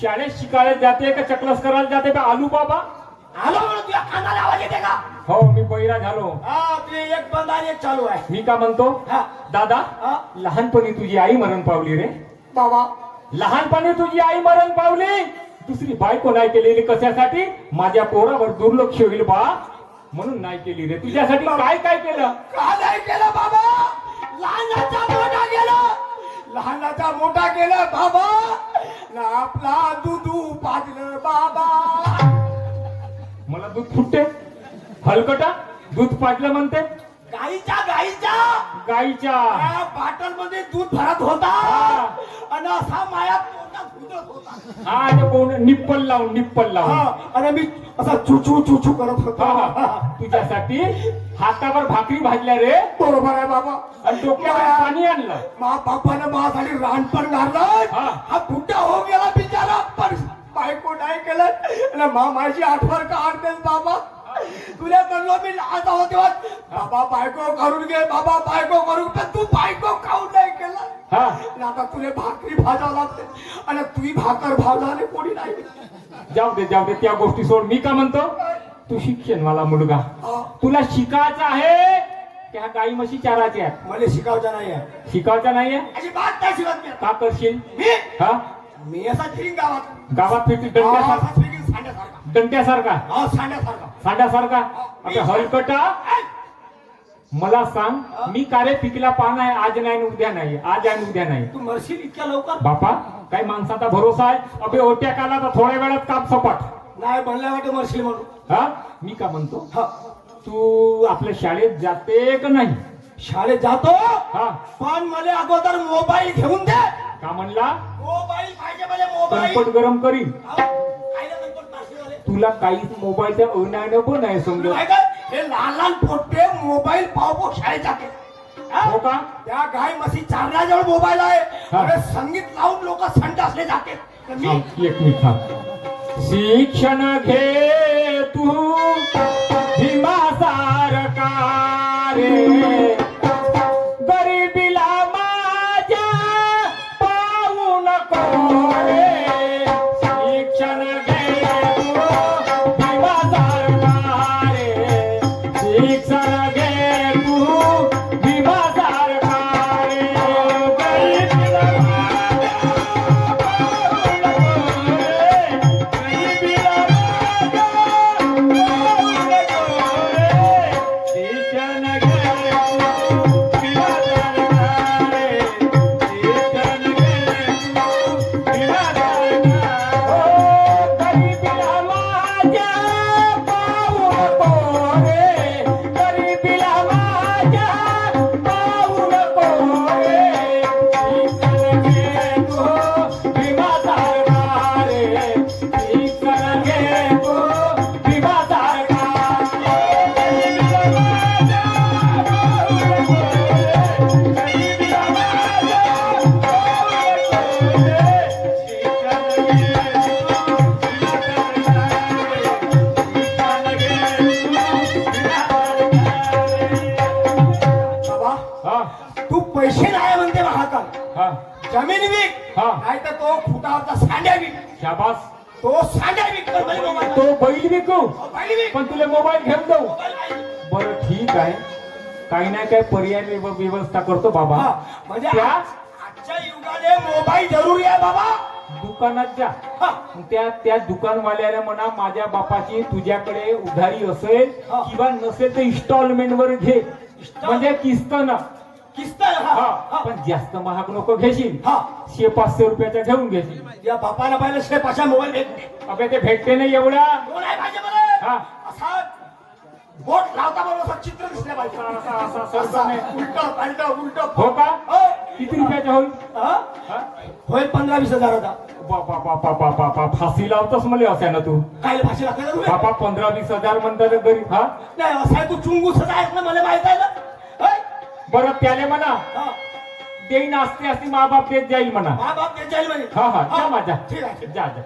शाळेत शिकायला जाते का चकलस करायला जाते का आलू बाबा? आलो म्हणून तुझ्या कानाला आवाज येते का? हो मी बहिरा झालो. हा तुझे एक बंद आणि एक चालू आहे. मी का म्हणतो हा दादा, हा लहानपणी तुझी आई मरण पावली रे. बाबा लहानपणी तुझी आई मरण पावली. दुसरी बायको नाही केलेली कशासाठी? माझ्या पोरावर दुर्लक्ष होईल बा म्हणून नाही केली रे. तुझ्यासाठी काय काय केलं? का नाही केलं बाबा? लहानाचा मोठा केलं, लहानाचा मोठा केलं बाबा. ना आपला दुधू पाजलं बाबा. मला दूध फुटते हलकटा दूध पाजलं म्हणते. गाईच्या गाईच्या बाटल मध्ये दूध भरत होता हा. आणि असा मायात पोटात घुसत होता. हा ते कोण निप्पल लावून हा, आणि मी असा चुचू चुचू करत होतो. हा, हा. तुझ्यासाठी हातावर भाकरी भाजल्या रे बरोबर आहे बाबा. आणि डोक्यावर पाणी आणलं. मा बापानं माझ्यासाठी रानपण घाललं. हा. हा बुड्ढा हो गेला बिचारा, पण बायको नाही केलं. आणि मा माझी आठवण काढतेस बाबा. तुला म्हणलो मी लहान होते बाबा बायको करून घे, बाबा बायको करून, पण तू बायको खाऊन नाही केलं. हा आता तुला भाकरी भाजावं लागते आणि तुझी भाकर भाजवाने कोणी नाही. जाऊ दे त्या गोष्टी सोड. मी का म्हणतो तू शिक्षण मला मुलगा, हा. तुला शिकायचं आहे त्या गाई म्हशी चाराच्या आहेत. मला शिकावचा नाही आहे. शिकायचं नाहीये अजिबात नाही शिकत मी. का करशील? मी हा मी असा फिरिंग गावात गावात फिरती असा फिरिंग सांड्यासारखा. दंट्यासारखा हा सांड्यासारखा. साड्यासारखा. आता हलकटा मला सांग, मी कार्य पिकला पान आहे. आज नाही उद्या नाही, आज आहे उद्या नाही. तू मरशील इतक्या लवकर? बापा काही माणसाचा भरोसा आहे. अबे ओट्या काला तर थोड्या वेळात काम सपाट. नाही म्हणल्या वाटे मरशील म्हणून. हा मी का म्हणतो हा तू आपल्या शाळेत जाते का नाही? शाळेत जातो, हा पण मला अगोदर मोबाईल घेऊन दे. का म्हणला? मोबाईल पाहिजे मला मोबाईल. तंपट गरम करीन खायला तंपट पाहिजे मला. तुला काहीच मोबाईलच्या अनायनं पण नाही समजत. काय काय? हे लहान लहान पोट्टे मोबाईल पाहू शाळेत जाते. हा? हो का? त्या गाय म्हशी चारण्याजवळ मोबाईल आहे. हा. अरे संगीत लावून लोक संत असले जाते. तर मी थांब, एक मिनिट थांब. शिक्षण घे तू भीमा सारखा रे, गरिबीला माझ्या पाहू नको रे. शिक्षण घे तू भीमा सारखा रे, शिक्षण घे तू भीमा सारखा रे, गरिबीला तू पैसे नाही म्हणते महाकाल. हा जमीन विक, हा. नाही तर तो फुटावरचा सांड्या विक. शाबास. तो सांड्या विक तर मला मोबाईल तो बैल विकू पहिली विक. पण तुला मोबाईल घेऊन देऊ. मोबाईल नाही. बरं ठीक आहे, काही ना काही पर्याय व्यवस्था करतो बाबा. हा, म्हणजे त्या आजच्या युगाने मोबाईल जरुरी आहे बाबा. दुकानात जा, हा. त्या दुकानवाल्याला म्हणा माझ्या बापाची तुझ्याकडे उधारी असेल हा. किंवा नसेल तर इन्स्टॉलमेंट वर घे, म्हणजे किस्त ना. किस्त आहे, हा. हा हा. पण जास्त महाग नको घेशील. हा. 500 रुपयाचा घेऊन घेशील. या बापाला पाहिलं शे पाशा मोबाईल भेटते. अबे ते भेटते नाही एवढा. तो नाही पाहिजे मला. हा. असा बोट लावता बरोबर असं चित्र दिसलं पाहिजे. असा असा उलट पालट उलट. हो का? हो. किती रुपयाचा होईल? हा? हा? होईल 15-20 हजाराचा. बापा बापा बापा बापा फाशी लावतोस मला असा ना तू. काय भाषा लागते तुला? बापा 15-20 हजार म्हणतात गरीब. हा नाही असं आहे, तू चुंगूसच आहेस ना, मला माहित आहे ना. होय? बरं त्याला म्हणा हा. देईन असते असते मा बाप देत जाईल म्हणा. हा बाप ते जाईल म्हणे. हा हा जा माझा. ठीक आहे, ठीक आहे. जा जा.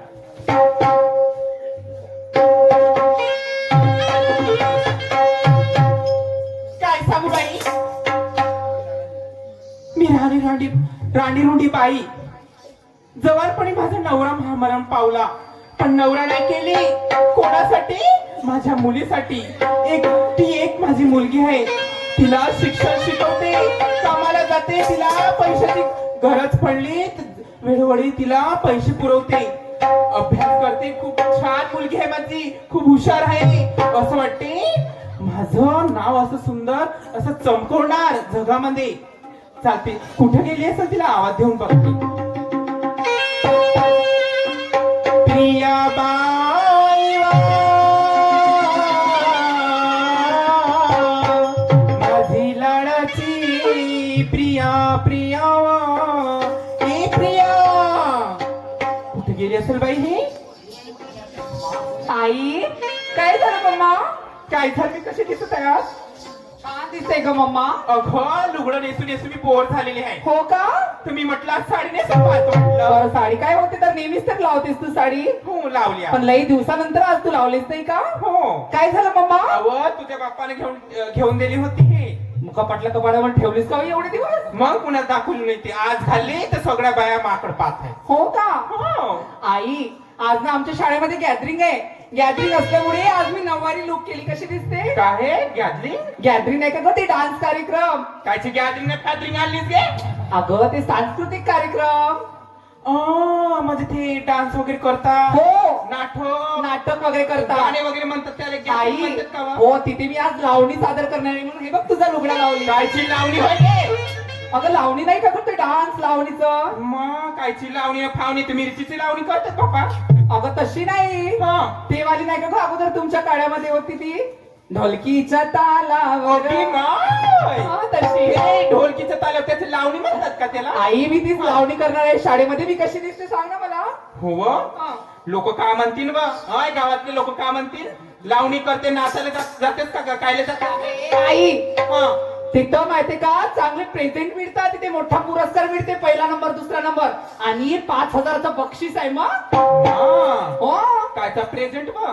काय सांगू बाई, मी राणी रुंडी बाई जवळपणी माझा नवरा महामरण पावला, पण नवरा नाही केली. कोणासाठी? माझ्या मुलीसाठी. एक माझी मुलगी आहे, तिला शिक्षण शिकवते, कामाला जाते, तिला पैशाची गरज पडली वेळोवेळी तिला पैसे पुरवते, अभ्यास करते. खूप छान मुलगी आहे माझी, खूप हुशार आहे. असं वाटते माझं नाव असं सुंदर असं चमकवणार जगामध्ये. चालते, कुठे गेली असेल तिला आवाज देऊन बघते. प्रियाबाई वा, माझी लाडाची प्रिया प्रिया वा, ए प्रिया. कुठे गेली असेल बाई ही? आई काय झालं मम्मा? काय झालं? मी कशी दिसत आहे आज? छान दिसते ग मम्मा. अगं लुगडं नेसून नेसून मी बोर झालेली आहे. हो का? तुम्ही म्हटलं आज साडी नेसून पाहतो म्हटलं. बरं, साडी काय होते तर नेहमीच तर लावतेस तू साडी. हो लावली पण लई दिवसानंतर आज तू लावलीस नाही का? हो. काय झालं मम्मा? अव तुझ्या बाप्पाने घेऊन दिली होती हे. मुखापाटल्या कपाडावर ठेवलीस का हो एवढे दिवस? मग पुन्हा दाखवली नाही ती. आज घालली तर सगळ्या बाया माकड पाहत आहे. हो का? हो. आई आज ना आमच्या शाळेमध्ये गॅदरिंग आहे. गॅदरिंग असल्यामुळे आज मी नऊवारी लुक केली. कशी दिसते? काय आहे गॅदरिंग? गॅदरिंग नाही का ग, ते डान्स कार्यक्रम. कायची गॅदरिंग फॅदरिंग आणलीस गे? अगं ते सांस्कृतिक कार्यक्रम. म्हणजे ते डान्स वगैरे करता? हो, नाटक नाटक वगैरे करतात. गाणे वगैरे म्हणतात त्याला gathering आई म्हणतात का वा? हो, तिथे मी आज लावणी सादर करणार आहे म्हणून हे बघ तुझा लुगडा लावली. कायची लावणी होय गे? अगं लावणी नाही का ग, ते डान्स लावणीचं. मग कायची लावणी फावणी तर मिरचीची लावणी करतात पप्पा. अगं तशी नाही, हा. ते वाली नाही का ग, अगोदर तुमच्या काळामध्ये होती ती ढोलकीच्या तालावर. ओके माय. हा, तशी. हे ढोलकीच्या ताल्यावर त्याची लावणी म्हणतात का त्याला? आई मी तीच लावणी करणार आहे शाळेमध्ये. मी कशी दिसते सांग ना मला. हो हा. लोक का म्हणतील बा? हाय गावातले लोक का म्हणतील? लावणी करते नाचायला जातेस का कायले जातात? आई हा. तिथं माहितीये का चांगले प्रेझेंट मिळतात, तिथे मोठा पुरस्कार मिळते, पहिला नंबर दुसरा नंबर आणि 5,000चं बक्षीस आहे. मग हा. हो, कायचा प्रेझेंट बा?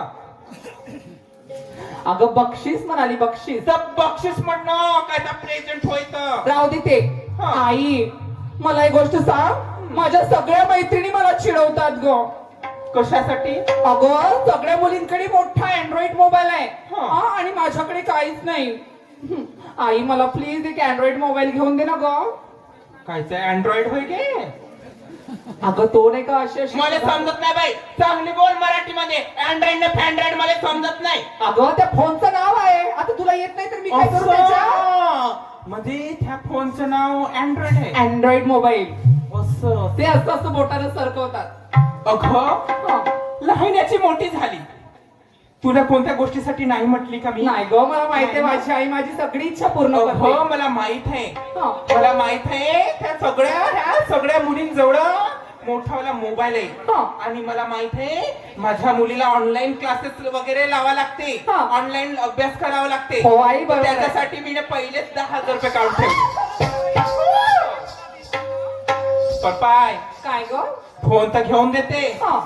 अगं बक्षीस म्हणाली, बक्षीस. तर बक्षीस म्हणणं कायचा प्रेझेंट होईत? राहू दे ते. हा. आई मला एक गोष्ट सांग, माझ्या सगळ्या मैत्रिणी मला चिडवतात ग. कशासाठी? अगं सगळ्या मुलींकडे मोठा अँड्रॉइड मोबाईल आहे हा. हा, आणि माझ्याकडे काहीच नाही. आई मला प्लीज एक अँड्रॉइड मोबाईल घेऊन दे ना ग. कायचा अँड्रॉइड होय गे? अगं तो नाही का अशी अशी. मला समजत नाही बाई, चांगली बोल मराठीमध्ये. अँड्रॉइड न फॅन्ड्रॉइड मला समजत नाही. अगं त्या फोनचं नाव आहे, आता तुला येत नाही तर मी काय करू त्याच्या. असं. म्हणजे त्या फोनचं नाव अँड्रॉइड आहे? अँड्रॉइड मोबाईल असं. ते असं असं बोटानं सरकवतात. अगं हा. लहानाची मोठी झाली, तुला कोणत्या गोष्टीसाठी नाही म्हटली का मी? नाही ग, मला माहितीये माझी आई माझी सगळी इच्छा पूर्ण करते. हो मला माहित आहे. हा. मला माहित आहे ह्या सगळ्या मुलींजवळ मोठावाला मोबाईल आहे. हा. आणि मला माहित आहे माझ्या मुलीला ऑनलाईन क्लासेस वगैरे लावा लागते, हा. ऑनलाईन अभ्यास करावा लागते. हो आई बरोबर आहे. त्याच्यासाठी मी पहिलेच 10,000 रुपये काढून ठेवले. पण पाय काय ग? फोन तर घेऊन देते, हा.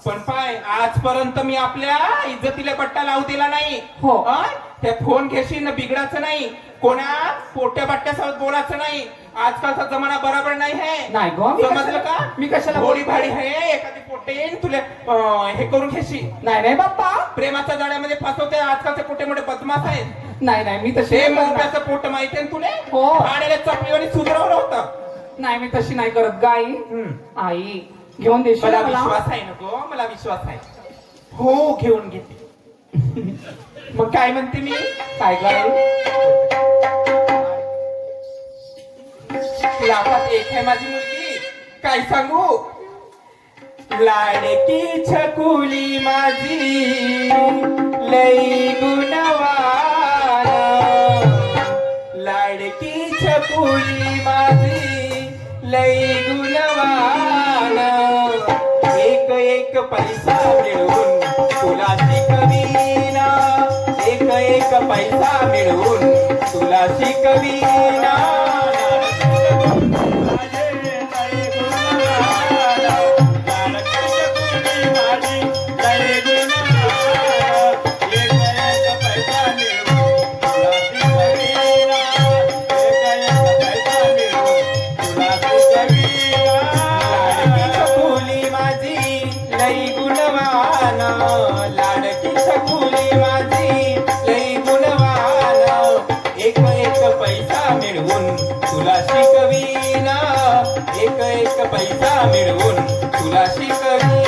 पण पाय आजपर्यंत मी आपल्या इज्जतीला पट्टा लावू दिला नाही. हो. हा? त्या फोन घेशील ना बिघडायचं नाही, कोणा पोट्या बाट्यासोबत बोलायचं नाही. आजकालचा जमाना बरोबर नाही आहे. नाही ग, मी समजलं कशाला- का? मी कशाला गोडी बोलते? भाडी आहे, एखादी पोटे तुला हे करून घेशील. नाही नाही बाप्पा, प्रेमाच्या जाळ्यामध्ये फसवते. आजकालचे पोटे मोठे बदमाश आहेत. नाही नाही मी तशी हे नाही करणार. मोठ्याचं पोट माहितीये ना तुला? हो. भाड्याला चपलीवानी सुधरवलं होतं. नाही मी तशी नाही करत ग आई. हम्म. आई घेऊन देशील मला मला? विश्वास आहे नको, मला विश्वास आहे. हो घेऊन घेते. मग काय म्हणते मी? काय ग आई? लाखात एक आहे माझी मुलगी, काय सांगू. लाडकी छकुली माझी लई गुणवान, लाडकी छकुली माझी लई गुणवान. एक एक पैसा मिळवून तुला शिकवीना, एक एक पैसा मिळवून तुला शिकवीना. तुला मुली माझी लई गुणवान एक एक पैसा मिळवून तुला शिकवीन एक एक पैसा मिळवून तुला शिकवीन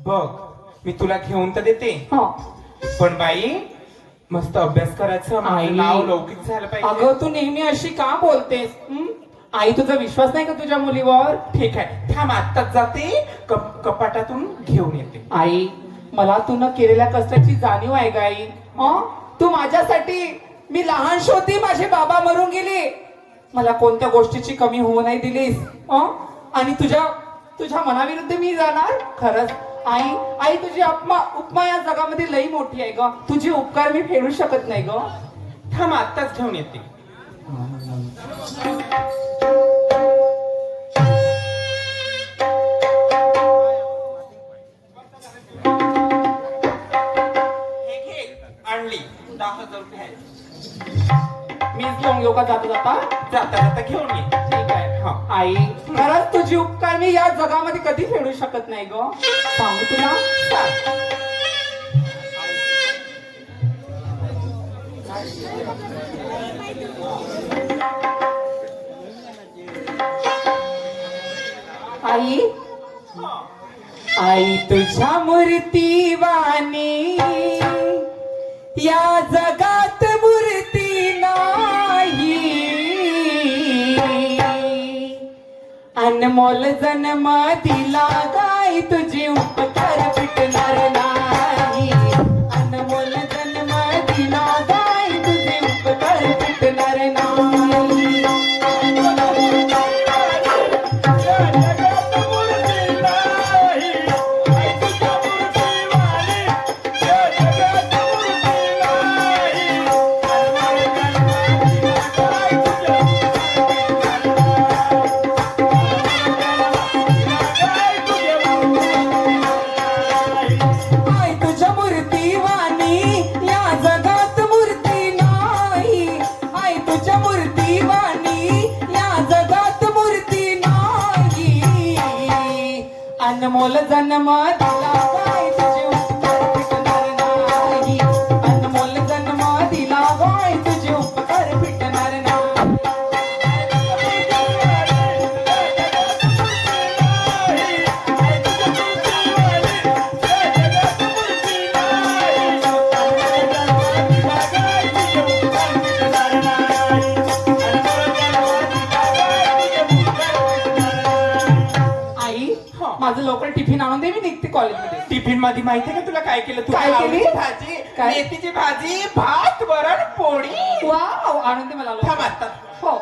बघ मी तुला घेऊन तर देते हा. पण बाई मस्त अभ्यास करायचं माझं आई. नाव लौकिक झालं पाहिजे अगं तू नेहमी अशी का बोलतेस हं? आई तुझा विश्वास नाही का तुझ्या मुलीवर? ठीक आहे थांब आत्ताच जाते कपाटातून घेऊन येते आई मला तू न केलेल्या कष्टाची जाणीव आहे ग आई. हं? तू माझ्यासाठी मी लहान होती माझे बाबा मरून गेले मला कोणत्या गोष्टीची कमी होऊ नाही दिलीस हं? आणि तुझ्या मनाविरुद्ध मी जाणार खरंच आई आई तुझी उपमा या जगामध्ये लई मोठी आहे ग तुझे उपकार मी फेडू शकत नाही ग. थांब आत्ताच घेऊन येते हे घे, आणली 10,000 रुपये आहेत. मीच घेऊन येऊ का जाता जाता? जाता जाता घेऊन ये ठीक आहे हा. आई खरंच तुझी उपकार मी या जगामध्ये कधी फेडू शकत नाही ग सांगू तुला सांग. आई आई तुझ्या मूर्तीवाणी या जगात मूर्ती नाही अनमोल जन्म दिला गाय तुझे उपकार फिटणार नाही अनमोल जन्म दिला गाय तुझे उपकार फिटणार नाही. आई तुझ्या मूर्तीवाणी या जगात मूर्ती नाही आई तुझ्या मूर्तीवाणी या जगात मूर्ती नाही अनमोल जन्म दिला गाय तुझे उपकार फिटणार नाही अनमोल जन्म दिला गाय तुझे उपकार फिटणार नाही. आई हा. माझं लवकर टिफिन आणून दे मी निघते कॉलेजमध्ये. टिफिन मध्ये माहितीये का तुला काय केलं तुला काय केली? आवडीची भाजी काय? मेथीची भाजी भात वरण पोळी वाव आणून दे मला थांब लवकर. आता हो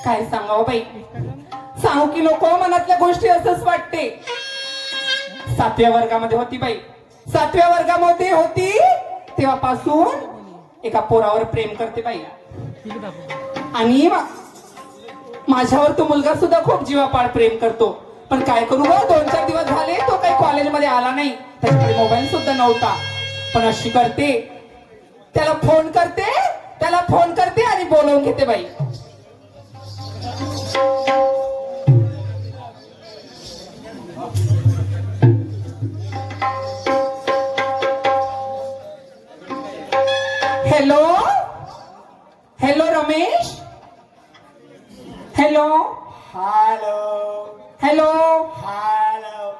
काय सांगावं बाई सांगू की नको मनातल्या गोष्टी असंच वाटते. 7व्या वर्गामध्ये होती बाई 7व्या वर्गामध्ये होती तेव्हापासून एका पोरावर प्रेम करते बाई आणि माझ्यावर तो मुलगा सुद्धा खूप जीवापाड प्रेम करतो पण काय करू ग 2-4 दिवस झाले तो काही कॉलेजमध्ये आला नाही त्याच्याकडे मोबाईल सुद्धा नव्हता पण अशी करते त्याला फोन करते आणि बोलवून घेते बाई. Hello hello Ramesh hello hello hello hello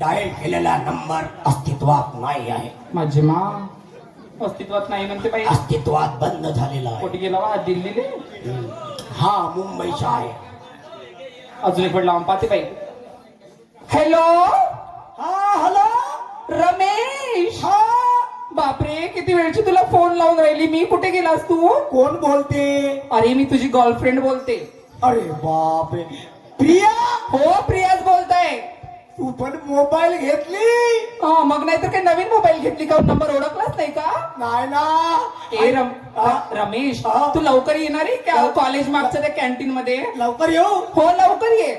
dial केलेला नंबर अस्तित्वात नाही आहे माझी माँ अस्तित्वात नाही म्हणते बाई. अस्तित्वात बंद झालेला आहे कुठे गेला वा दिल्लीले हा मुंबईचा आहे अजून एक वेळ लावून पाहते बाई. हॅलो हा हॅलो रमेश हा बापरे किती वेळची तुला फोन लावून राहिली मी कुठे गेलास तू? कोण बोलते अरे मी तुझी गर्लफ्रेंड बोलते. अरे बापरे प्रिया हो प्रियाच बोलताय. तू पण मोबाईल घेतली मग नाही नाहीतर काही नवीन मोबाईल घेतली का? नंबर ओळखलाच नाही का? नाही ना. ए हा? रमेश, हा? तू लवकर येणार आहे का कॉलेज मागच्या त्या कॅन्टीन मध्ये? लवकर येऊ. हो लवकर ये.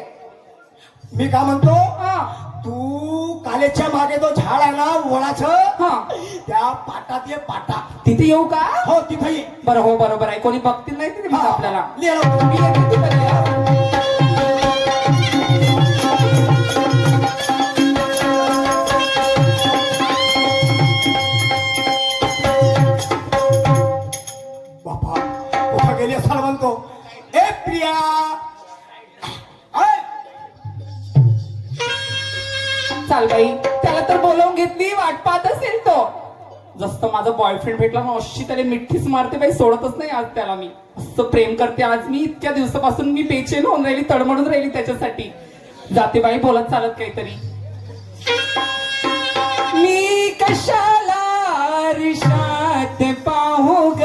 मी काय म्हणतो, हा तू कॉलेजच्या मागे तो झाड आहे ना वडाचं, हा त्या पाटात ये, पाटा. तिथे येऊ का? हो तिथे ये. बरं हो बरोबर आहे, कोणी बघतील नाही तिथे मग आपल्याला. ये लवकर. मी येते तिकडे. बापा कुठं गेली असाल म्हणतो. ए प्रिया, ऐ, चाल बाई, त्याला तर बोलावून घेतली, वाट पाहत असेल तो. जसं माझा बॉयफ्रेंड भेटला ना अशी त्याला मिठीच मारते बाई, सोडतच नाही आज त्याला. मी असं प्रेम करते आज मी. इतक्या दिवसापासून मी बेचैन होऊन राहिली, तडमडून राहिली त्याच्यासाठी. जाते बाई बोलत चालत काहीतरी. मी कशाला रिशात पाहू ग,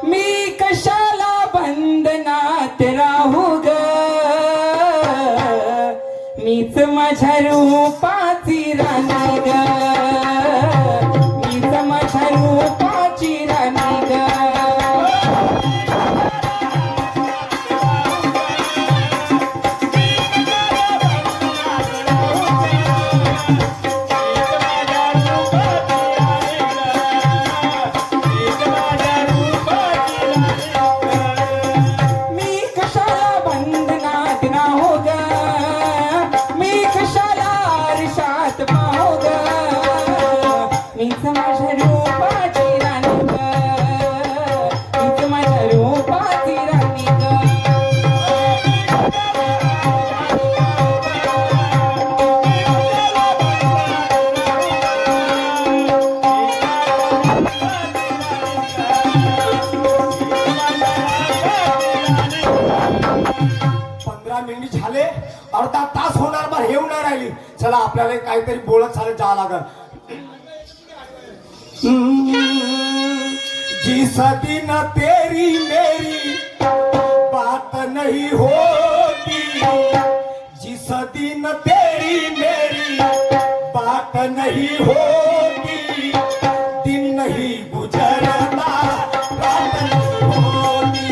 मी कशाला बंधनात राहू ग, मीच माझ्या रूपाची राणी ग, मीच माझ्या रूपाची राणी ग. मी कशाला बंधनात राहू ग, मी कशाला रिशात पाहू ग, मीच माझ्या रूपाची राणी ग, मीच माझ्या रूपाची राणी ग. पंधरा मिनिट झाले, अर्धा तास होणार बरं, हे होणार राहिली. चला आपल्याला काहीतरी बोलत चालत जावं लागल. जिस दिन तेरी मेरी बात नहीं होती, जिस दिन तेरी मेरी बात नहीं होती, दिन नहीं गुजरता, रात नहीं होती,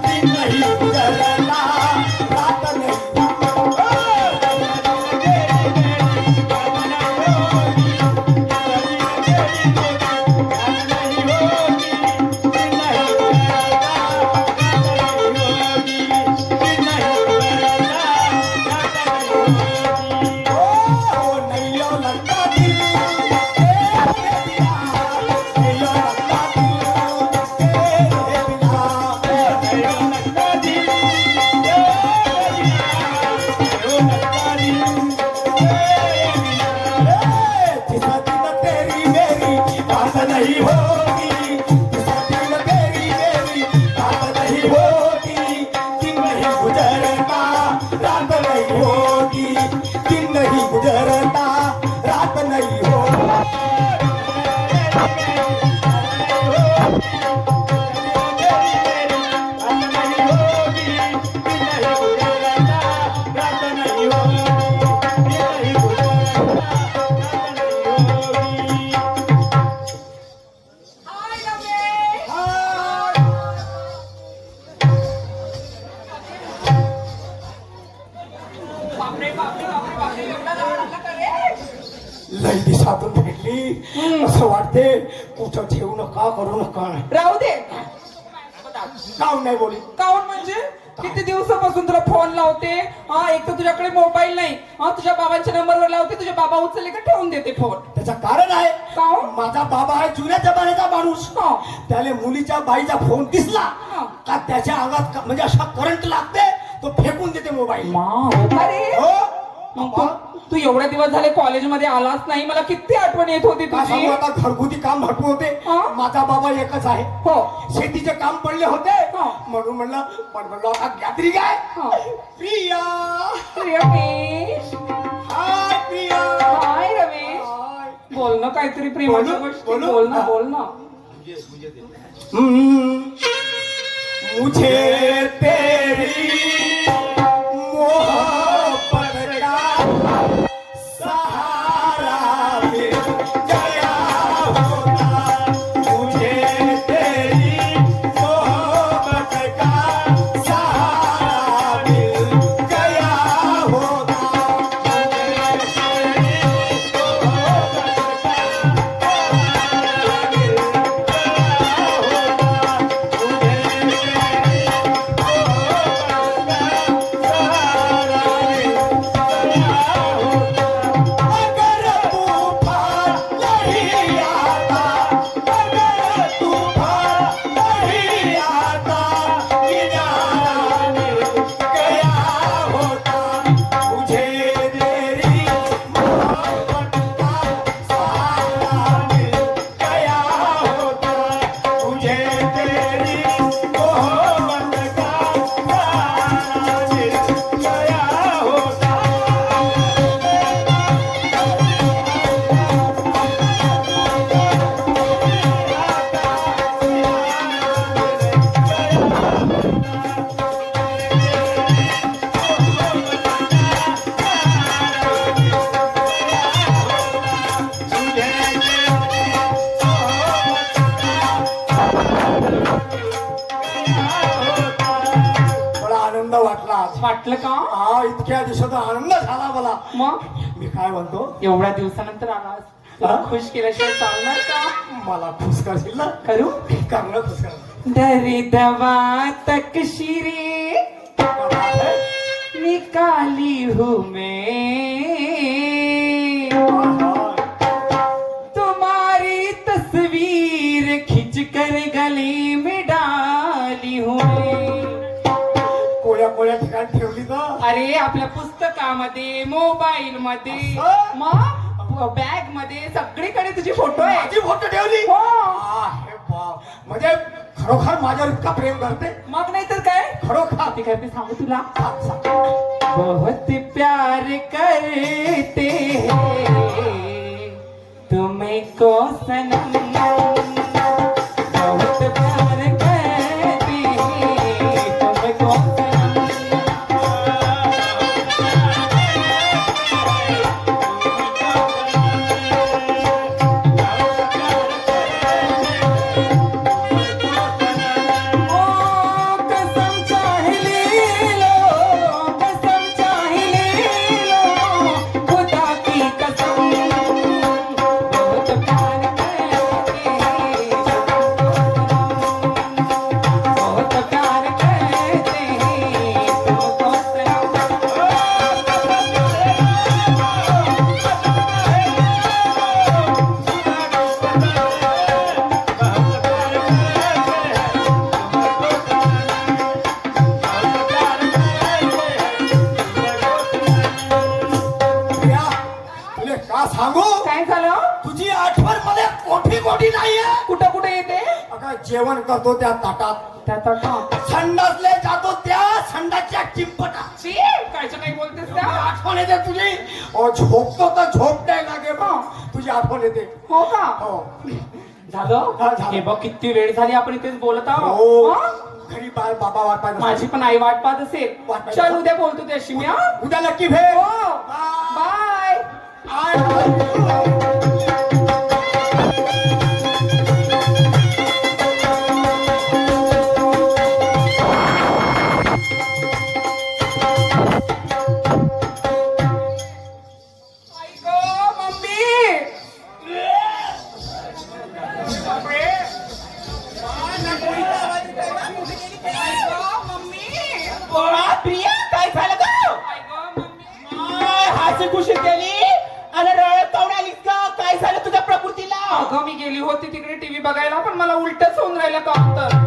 दिन नहीं गुजरता, रात नहीं नहीं होती, जिस दिन तेरी मेरी बात नहीं होती, दिन नहीं गुजरता, रात नहीं होती, दिन नहीं गुजरता, रात नहीं होती. लई दिवसातून भेटली, असं वाटते कुठं ठेवू नका, करू नका. राहू दे. काऊन नाही बोली? काऊन म्हणजे किती दिवसापासून तुला फोन लावते, हा एक तर तुझ्याकडे मोबाईल नाही, हा तुझ्या बाबांच्या नंबरवर लावते, तुझे बाबा उचलले का ठेवून देते फोन. त्याचं कारण आहे, काऊन? माझा बाबा आहे जुन्या जमान्याचा माणूस. हा. त्याला मुलीच्या बाईचा फोन दिसला हा. का त्याच्या अंगात म्हणजे अशा करंट लागते, तो फेकून देते मोबाईल. मा, हो का रे? हो मग तू एवढ्या दिवस झाले कॉलेजमध्ये आलाच नाही, मला किती आठवण येत होती काय सांगू, तुझी. आता घरगुती काम भरपूर होते. हा? माझा बाबा एकच आहे, हो शेतीचे काम पडले होते, हा. म्हणून म्हणलं आता गॅदरी काय. हा. प्रिया, रमेश, हाय प्रिया. हाय रमेश. हाय. बोल ना काहीतरी प्रेमाच्या बोलू? गोष्टी. बोलू? बोल ना हा. बोल ना. मुझे तेरी मोहब्बत का वाटलं का हा इतक्या दिवसाचा आनंद झाला मला. मग मी काय म्हणतो, एवढ्या दिवसानंतर आलास तुला हा? खुश केल्याशिवाय चालणार का? मला खुश करशील ना? करू करणं खुश कर. दरी दवा तक शिरे निकाली हूँ मैं, तुम्हारी तस्वीर खिंच कर गले में डाली हूँ मैं. कोळ्या कोळ्या ठिकाणी ठेवली तर अरे आपल्या पुस्तकामध्ये मोबाईल मध्ये असं? मग बॅग मध्ये सगळीकडे तुझे फोटो आहे. माझी फोटो ठेवली. हो. हे बाप, म्हणजे खरोखर माझ्यावर इतका प्रेम करते. मग नाही तर काय खरोखर ते करते सांगू तुला. सांग, सांग. बहुत प्यार करते हैं तुमको सनम, बहुत प्यार करते हैं तुमको सनम. ओ कसम चाहे ले लो, कसम चाहे ले लो, खुदा की कसम, बहुत प्यार करते हैं बहुत प्यार करते हैं तुमको प्रिया, तुले का सांगू, काय झालं? तुझी आठवण मला कोठी कोठी नाहीये. कुठं कुठे येते? अगं जेवण करतो त्या ताटात, त्याचा का संडासले जातो त्या संडासच्या चिंपटात. कायचं काही बोलतेस तुझी त्या? आठवण येते तुझी. झोपतो तर झोप नाही लागे बा. तुझी आठवण येते. हो का? हो हा, झालं झालं. हे बघ किती वेळ झाली आपण इथेच बोलत हो. आहोत. हं? घरी बाबा वाट पाहत असतो. माझी पण आई वाट पाहत असेल. वाट पाहत चल असेल. उद्या बोलतो त्याशी मी. हं? उद्या नक्की भेट. हो. बाय. बाय. आई गं, मम्मी. बापरे. आई गं, मम्मी. प्रिया काय झालं ग? आई गं, मम्मी. हास्य खुशी केली आणि रडत काऊन आलीस ग? काय झालं तुझ्या प्रकृतीला? अगं मी गेली होती तिकडे टीव्ही बघायला पण मला उलटच होऊन राहिलं का तर.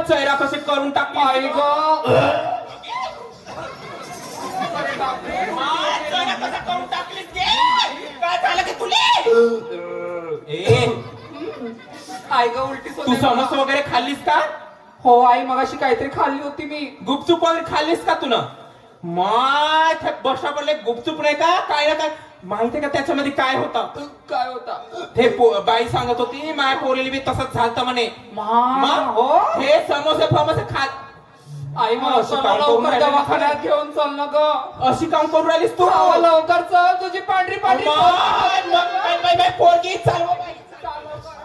चेहरा कसे करून टाकली आई गं. चेहरा कसा करून टाकलीस गे? काय झालं की तुले? ए आई गं उलटी तू समोसा वगैरे खाल्लीस का? हो आई मगाशी काहीतरी खाल्ली होती मी. गुपचूप वगैरे खाल्लीस का तुला? बसला गुपचूप नाही का? काय ना काय माहितीये का त्याच्यामध्ये काय होतं? काय होता? ते बाई सांगत होती माझ्या पोरीला बी तसंच झालतं म्हणे. मग हो हे समोसे फमोसे खात आई मला असं चल काम करून लवकर राहिली दवाखान्यात घेऊन चल ना ग. अशी काम करून राहिलीस तू? अहो, लवकर चल तुझी पांढरी पांढरी पोरगी चालव बाई. चाल लवकर.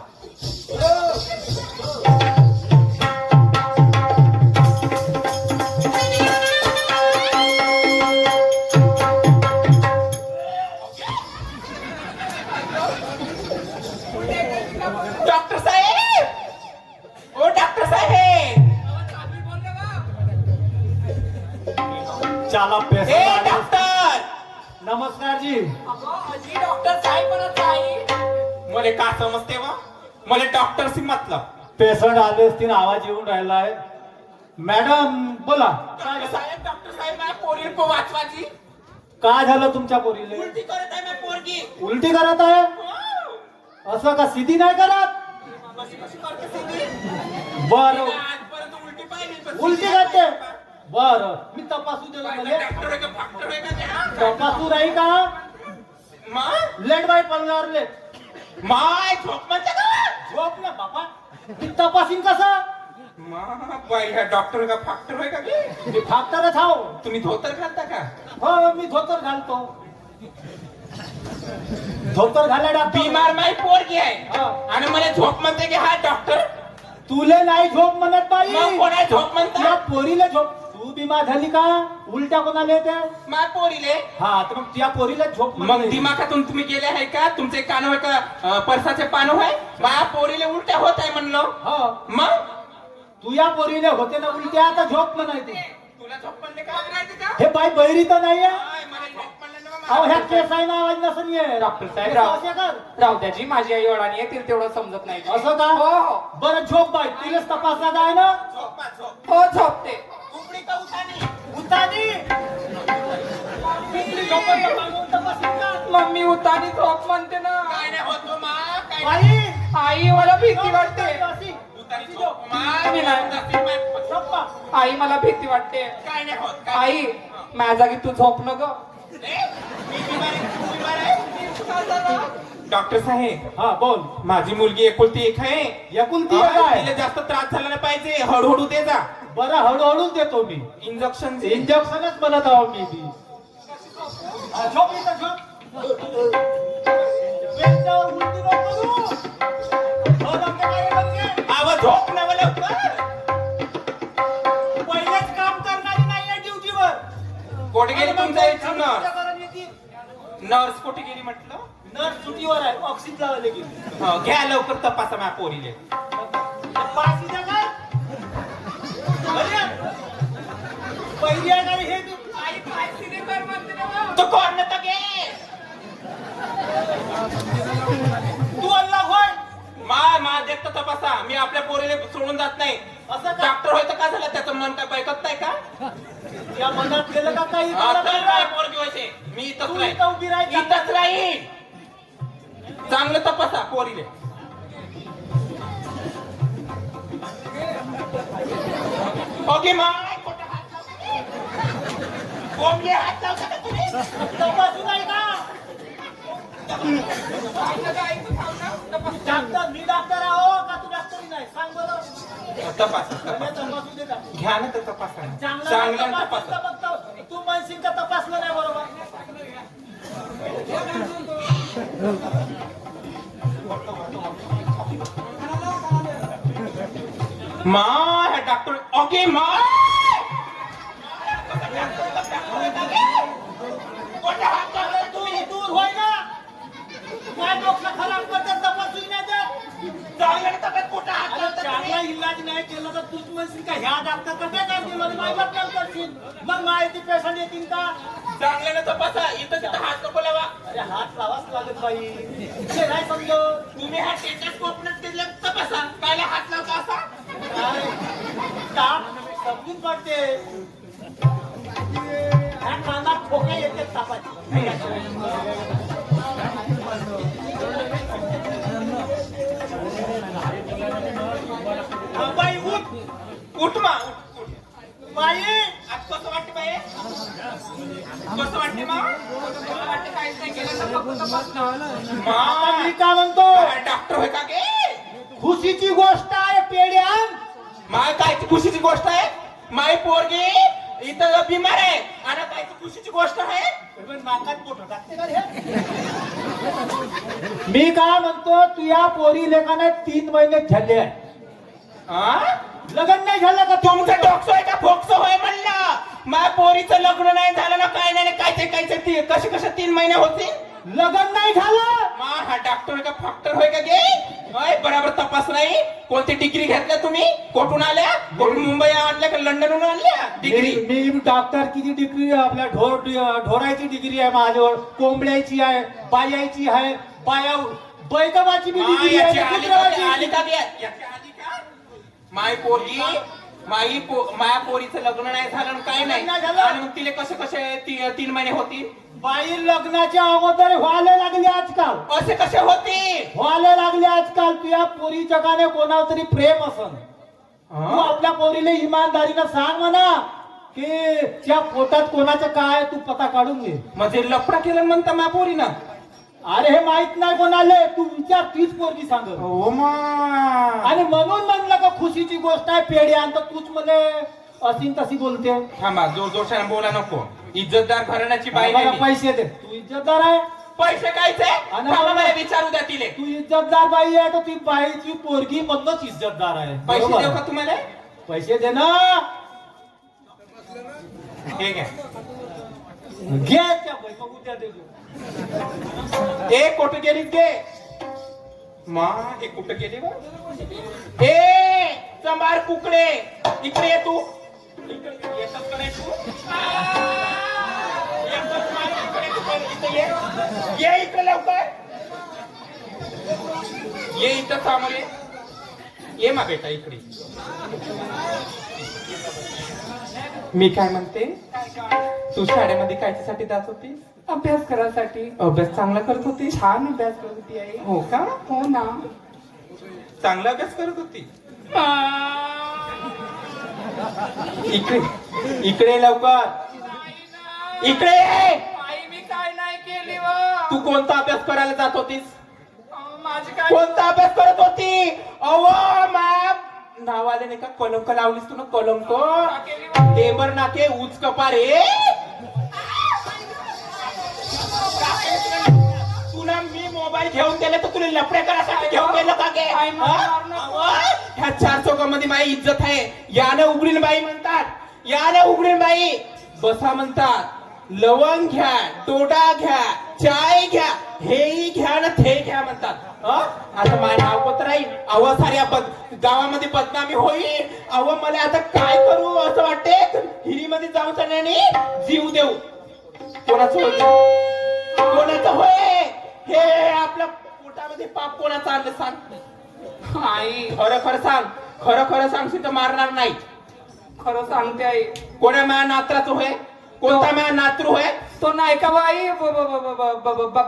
डॉक्टर साहेब, ओ डॉक्टर साहेब, चला ए डॉक्टर. नमस्कार जी. अजी डॉक्टर साहेब म्हणत नाही. मला का समजते वा? मला डॉक्टरशी मतलब. पेशंट आले असतील, आवाज येऊन राहिलाय. मॅडम बोला. डॉक्टर साहेब माझ्या पोरीला को वाचवाची. काय झालं तुमच्या पोरीले? उलटी करत आहे माझी पोरगी. उलटी करत आहे? असं का सिधी नाही करत? कशी कशी करते सिद्धी? बर आजपर्यंत उलटी पाहिली पण उलटी सिद्धी करते. नाही पाहिली. बर मी तपासू दे काय मला. डॉक्टर आहे का फाक्टर आहे का ते, हा? तपासू नाही का? मग? लेट बाय पडणार लेट. माय झोप म्हणते का? झोप ना बाबा. मी तपासीन कसं? मग बाई ह्या डॉक्टर का फाक्टर आहे का की? मी फाकतारच हाव. तुम्ही धोतर घालता का? हो मी धोतर घालतो. धोतर घाला डॉक्टर. बिमार माई पोरगी आहे हा. आणि मला झोप म्हणते की हा डॉक्टर. तुले नाही झोप म्हणत बाई. मग कोणा झोप या म्हणता? पोरीला झोप. तू बिमा झाली का उलट्या कोणाला येते माझ्या पोरीले हा तर मग त्या पोरीला झोप मग म्हणते. दिमाखातून तुम्ही गेले आहे का तुमचे कान होय का परसाचे पान होय माझ्या पोरीले उलट्या होत आहे म्हणलो हो मग तू या पोरीला होते ना उलट्या आता झोप म्हणायते तुला झोप म्हणले का करायचं का हे बाई बहिरी तर नाहीये काय मला झोप म्हणलं ना मग अहो ह्या मला. केसाईनं आवाज नसन ये डॉक्टर साहेब हे राव असं कर. राहू द्याची माझी आई वडिलांनी येतील तेवढं समजत नाही असं का हो हो बरं झोप बाई तिलाच तपासला आहे ना झोप बा, झोप हो झोपते उघडी का उठानी उतानी कुठली झोपत तर मागून तपासील का? मम्मी उतानी झोप म्हणते ना काय नाही होत हो, मा काय बाई आई मला भीती वाटते अशी. उतारी झोप मा मी नाही. झोप बा. आई मला भीती वाटते काय नाही होत काय आई माझ्या जागी तू झोप न ग मी बिमार आहे, तू बिमार आहे? डॉक्टर साहेब हा बोल माझी मुलगी एकुलती एक आहे एकुलती हा, एक आहे. तिला जास्त त्रास झाला नाही पाहिजे हळूहळू दे जा बरं हळूहळूच देतो मी इंजेक्शन इंजेक्शनच बनत आहो मी बी हा, झोप इथं झोप बेंचावर उलटी नको करू. हो, डॉक्टर काय म्हणते? आवाज झोप ना मला लवकर. पहिलेच काम करणारी नाहीये ड्युटीवर कोठे गेली तुमचा एक तुमच्या नर्स घरात येते. नर्स कोठे गेली म्हटलं नर्स सुट्टीवर आहे ऑक्सिजन लावायला गेली हो, घ्या लवकर तपासा माझ्या पोरीले पाच इथं काय? बरं. पहिली आहे का रे हे तू? तो कोण तर घे तू अल्ला होय मा देखतो तपासा मी आपल्या पोरीले सोडून जात नाही असं का? डॉक्टर होय तर काय झालं त्याचं मन काय ऐकत नाही का या मनात गेलं का काही हा, तर काय पोरगी व्हायचे मी इथंच तू राहीन इथं उभी राहायची इथंच राहीन चांगलं तपासा पोरीले ओके माय खोटं हात लावता. कोंबडी हात लावता का तुम्ही तपासू नाही का डॉक्टर मी डॉक्टर आहो का तू डॉक्टरी नाही सांग बरं तपासा मला तपासा. तपासू दे का घ्या ना तर तपासा चांगलं चांगलं तपासून तपासा तर बघतो. तू म्हणशील का तपासलं नाही बरोबर माय डॉक्टर ओके माय तू दूर होय ना काय डोकं खराब करतात तपासून नाही देत. अरे चांगला इलाज नाही केला तर तूच म्हणशील का ह्या डॉक्टर कडे काय दिलं आणि माझ्या डॉक्टर करशील मग माहिती पेशंट येतील का चांगल्यानं तपासा इथं तिथं हात नको लावा अरे हात लावाच लागत बाई ते नाही समजत तुम्ही हा टेटस्कोपनं दिलं तपासा कायला हात लावता असा काय ताप समजून पडते ह्या कानात ठोके येते तापाची हा, बाई उठ उठ मा उठ उठ बाई आज कसं वाटते बाई कसं वाटते मा कसं वाटते काहीच नाही केलं तर फक्त तपासणं. आता मी मा काय म्हणतो डॉक्टर होय का गे खुशीची गोष्ट आहे पेड्या माय काय खुशीची गोष्ट आहे माय पोरगी इथं बिमार आहे आणि काय खुशीची गोष्ट आहे नाकात पोट टाकते का रे? मी काय म्हणतो तू या पोरी लेखाने 3 महिने झाले आहे. हा? लग्न नाही झालं का तुमचं डोकसो आहे का फोक्सो होय म्हणलं माझ्या पोरीचं लग्न नाही झालं ना काय नाही कायचे कसे कसे 3 महिने होतील लग्न नाही झालं मा हा डॉक्टर का फॉक्टर होय का गे होय बराबर तपास नाही कोणती डिग्री घेतल्या तुम्ही कुठून आल्या कुठून मुंबई आणल्या का लंडनहून आणल्या डिग्री मी डॉक्टर किती डिग्री आपल्या ढोरायची डिग्री आहे माझ्यावर कोंबड्याची आहे बायाची आहे बाया बैकबाची बी डिग्री आहे आली कुत्र्याची. का याची आली का माय पोरगी माया पोरीचं लग्न नाही झालं आणि काय नाही नाही झालं. आणि मग तिला कसे 3 महिने होतील बाई लग्नाच्या अगोदर व्हायला लागली आजकाल असे कसे होतील व्हायला लागले आजकाल तुझ्या पोरी जगाने कोणावर तरी प्रेम असन तू आपल्या पोरीला इमानदारीनं सांग म्हणा की त्या पोटात कोणाचं काय तू पता काढून घे म्हणजे लफडा केलं म्हणता मा पोरीनं अरे हे माहित नाही कोणाले तू विचार तीच पोरगी सांग हो मा आणि म्हणून म्हणलं का खुशीची गोष्ट आहे पेढी आणि तूच म्हणे अशी तशी बोलते थांबा जोरशोराने बोला नको इज्जतदार घराण्याची बाई मला नाही मी. पैसे दे तू इज्जतदार आहे पैसे कायचे आणि थांबा मला- मला विचारू द्या तिले तू इज्जतदार बाई आहे तर ती बाई तुझी पोरगी मधनच इज्जतदार आहे पैसे बरोबर? देऊ का तुम्हाला पैसे दे ना हे घ्या घे त्या बाई, बघू द्या ते. ए कुठे गेलीस गे मा हे कुठे गेली बा ए चंबार कुकडे इकडे ये तू इकडे येतच का नाही तू येतच नाही इकडे ये इकडे लवकर ये इथं सामोरे ये मा बेटा इकडे मी काय म्हणते तू शाळेमध्ये कायच्यासाठी जात होतीस अभ्यास करायसाठी. अभ्यास चांगला करत होती छान अभ्यास करत होती आई. हो का हो ना. चांगला अभ्यास करत होती इकडे इकडे लवकर इकडे ये. आई मी काय नाही केली तू कोणता अभ्यास करायला जात होतीस माझी काय कोणता अभ्यास करत होती अव मॅम नावाले नाही का कलंक लावलीस तू ना कलंक टेंबर नाके उच कपारे तुला मी मोबाईल घेऊन दिले तर तुला लफडे करायसाठी घेऊन गेलं का गे आई, मला मारू नको. ह्या चार चौकामध्ये माझी इज्जत आहे यानं उघडील बाई म्हणतात यानं उघडील बाई बसा म्हणतात लवंग घ्या डोडा घ्या चाय घ्या हेही घ्या ना ते घ्या म्हणतात आता माझं नाव पत्र राहील अव साऱ्या गावामध्ये बदनामी होईल अव मला आता काय करू असं वाटते हिरीमध्ये जाऊन सगळ्यांनी जीव देऊ कोणाचं कोणाचं होय हे आपल्या पोटामध्ये पाप कोणाचं आणलं सांग आई खरं खरं सांग खरं खरं सांगशील तर मारणार नाही खरं सांगते आई. कोणा माझ्या नात्राचं होय कोणता माझ्या नातरू होय तो नाही का बाई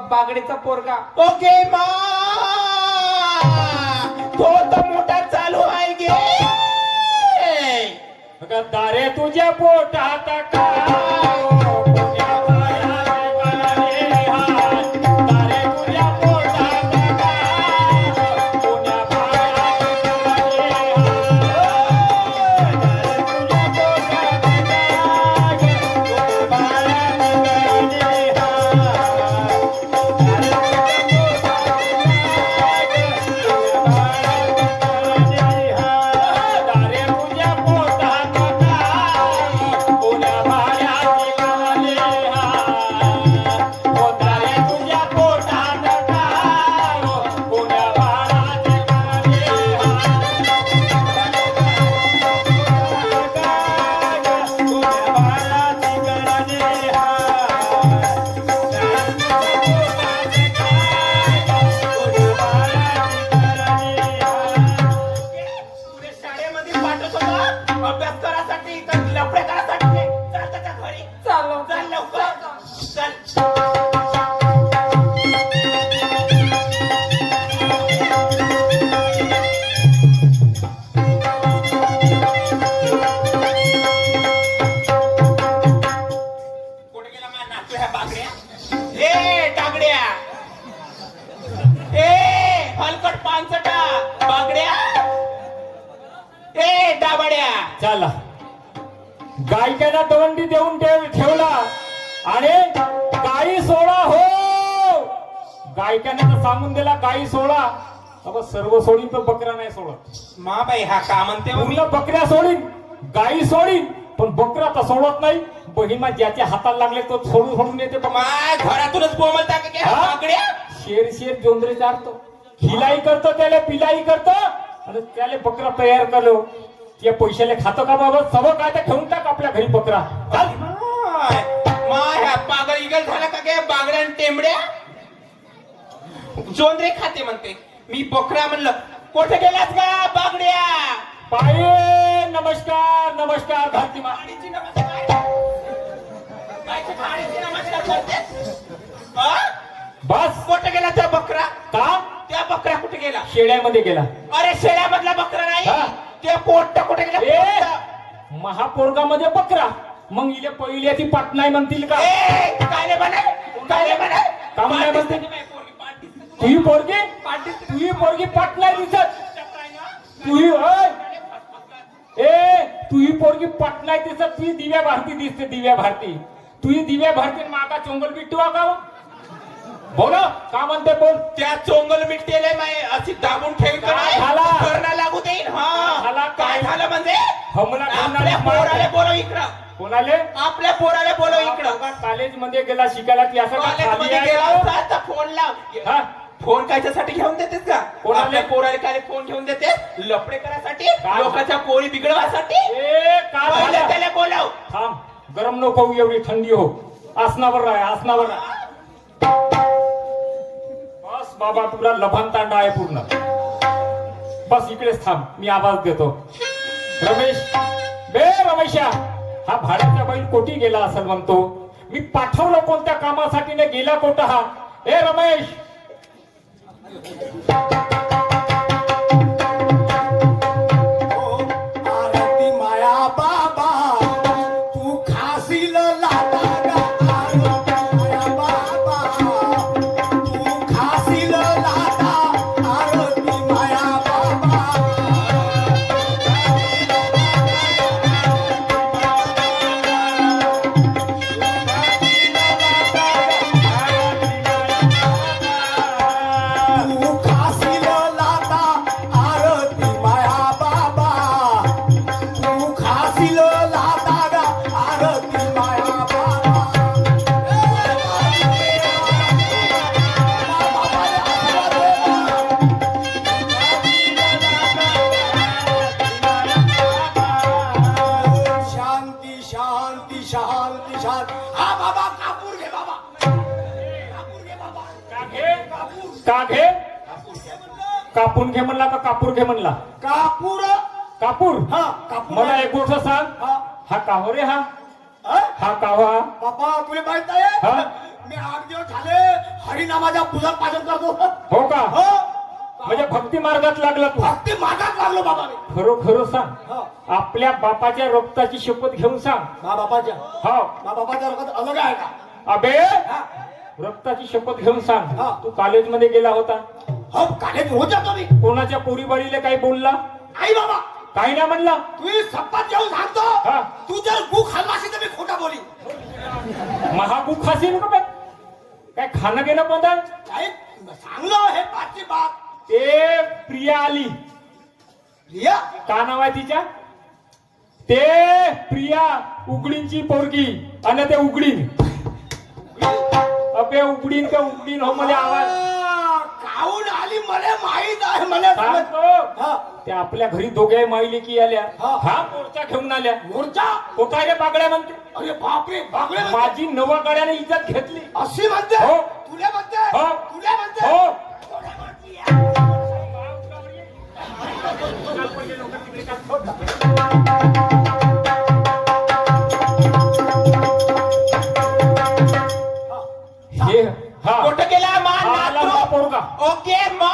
बागडीचा पोरगा. ओके मा तो तर मोठा चालू आहे गे दारे तुझ्या पोटात अभ्यास करासाठी तर लफडे करासाठी चाल त्याच्या घरी चालो चल लवकर चल कुठे गेला माझा नातू ह्या बागड्या ए टागड्या ए हलकट पानसटा बागड्या ए दाबड्या चला गायकांना दवंडी देऊन ठेवला आणि गाई सोडा हो गायकांना तर सांगून दिला गाई सोडा अब सर्व सोडीन तर बकरा नाही सोडत मा बाई हा का म्हणते हो मी पूर्ण बकऱ्या सोडीन गाई सोडीन पण बकरा तर सोडत नाही बहिमा ज्याच्या हाताला लागले तो सोडून येते पण माय घरातूनच बोमलता का क्या हा? बागड्या शेर शेर जोंधळे चारतो खिलाई करतो त्याला पिलाई करतो आणि त्याला बकरा तयार करलो त्या पैशाला खातो का बाबा सगळं काय तर ठेवून टाक आपल्या घरी बकरा चाल. माय ह्या पागल इगल झाला का काय बागड्या आणि टेंबड्या जोंधळे खाते म्हणते मी बकरा म्हणलं कुठे गेलास का बागड्या पाये नमस्कार नमस्कार धरती मा खाडीची नमस्कार कायच्या खाडीची नमस्कार करते हा? बस कुठे गेला त्या बकरा का त्या बकरा कुठे गेला शेड्यामध्ये गेला अरे शेळ्यामधला बकरा नाही हा. ते पोट्ट कुठे गेला ए पोट्ट. महापोरगामध्ये बकरा मग इले पहिल्या ती पाट नाही म्हणतील का ए, काय रे बने काय रे बने काम नाही पाठ म्हणते. दिसते बाई पोरगी, पाठ दिसते. तुही पोरगी पाठ दिसते. तुही पोरगी पाट नाही दिसत चक्र आहे ना? तुही होय ए तुही पोरगी पाट नाही दिसत तुही दिव्या भारती दिसते दिव्या भारती तुही दिव्या भारती मागा चोंगल बिट्टू का बोला का म्हणते बोल त्या चोंगल मिट्टेले माय अशी दाबून ठेवी काय झाला? करणं लागू देईन हा झाला काय काय? झालं म्हणजे हमला आपल्या करणारी पोराला मार. बोलव इकडं कोणाले आपल्या पोराला बोलव इकडं. कॉलेज मध्ये गेला शिकायला ती असं का खाली कॉलेजमध्ये आहे गेला का? होता तर फोन लाव. हा? फोन कशासाठी घेऊन देतेस का? कोणाला? आपल्या पोराला काय फोन घेऊन देते? लफडे करासाठी, काय? लोकांच्या पोळी बिघडवासाठी. ए का पहिले झालं? त्याला बोलव. थांब, गरम नको होऊ, एवढी थंडी हो. आसनावर राह, आसनावर राह. बस बाबा, तुला लभान तांडा आहे पूर्ण. बस इकडेच थांब, मी आवाज देतो. रमेश, बे रमेशा, हा भाड्याचा बैल कोठी गेला असेल म्हणतो. मी पाठवलं कोणत्या कामासाठी ने गेला कोठं हा? ए रमेश, आरती माया बाबा तू खासील लाटा गा. आरती माया बाबा तू खासील लाटा. आरती माया बाबा तू खासील लाटा. आरती माया बाबा तू खासील लाटा गा. आरती माया बाबा शांती शांती शांती शांती. हा बाबा कापूर घे बाबा. कापूर घे बाबा. का घे? कापून घे म्हणला का कापूर घे म्हणला? कापूर. कापूर. हा कापूर. मला एक गोष्ट सांग, हा हा काहो रे हा? हा? हा कावा? बाबा तुला माहित हा? आहे मी 8 दिवस झाले हरिनामाच्या पूजन पालन करतो. हो का? हो म्हणजे भक्ती मार्गात लागला तू? भक्ती मागात लागलो बाबा मी. खरोखर सांग, हा आपल्या बापाच्या रक्ताची शपथ घेऊन सांग. मा बाबाच्या हो. मा बाबाच्या रगत अलग आहे का? अबे, हा रक्ताची शपथ घेऊन सांग. हा. तू कॉलेज मध्ये गेला होता, हो काढेत रोज जातो मी. कोणाच्या पोरीबाळीला काही बोलला? आई बाबा काही नाही म्हणला? तू शपथ घेऊन सांगतो. हा. तू जर गु खाल्लाशी तर मी खोटा बोली. महागू खाशील का बे? काय खाणं घेणं बंद आहे? काय सांगलो हे पाचची बात. ते प्रिया आली. रिया का नाव आहे तिच्या? ते प्रिया उगडींची पोरगी. आणि ते उगडीन. अबे उगडीन का उगडीन हो, मला आवाज काहून आली मला माहित आहे. मला सांगतो. हा ते आपल्या घरी दोघे माईले की आल्या. हा. हा मोर्चा घेऊन आल्या. मोर्चा. कोठाय रे बागड्या म्हणते. अरे बापरे बागडे म्हणते. माझी नवा गाड्याने इज्जत घेतली. अशी म्हणते. हो. तुला म्हणते. हो. तुला म्हणते. हो. हे हा कुठं गेला मान हा, आला नातू? बा पोरगा. ओके मा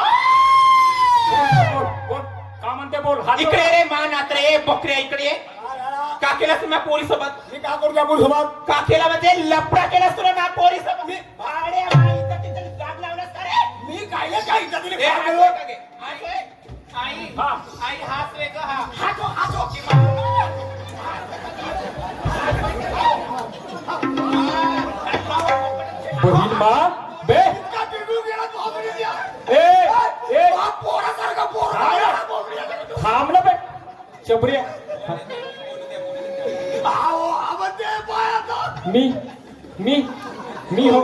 बोल, बोल. का म्हणते बोल. हात जोड. इकडे रे मान नात्र ये बकऱ्या इकडे ये. का केलास तुम्ही पोरी सोबत? मी का करू त्या सोबत? का केला म्हणजे लफडा केलास तुला ना पोरी सोबत? भाड्या बाईचा तिथे जाग लावलास का रे? मी काय काय इज्जतीने ए, काय हात केलं? वर का घे? हात वर. आई हा. आई हात वे गं, हा. हातो हातो. बहीण मा बे. इतका बिघडून गेला तो अभिनेत्या. ए ए हा पोरासारखा पोर. थांब ना बे चबऱ्या. आहो आवडते पायाचा. मी हो.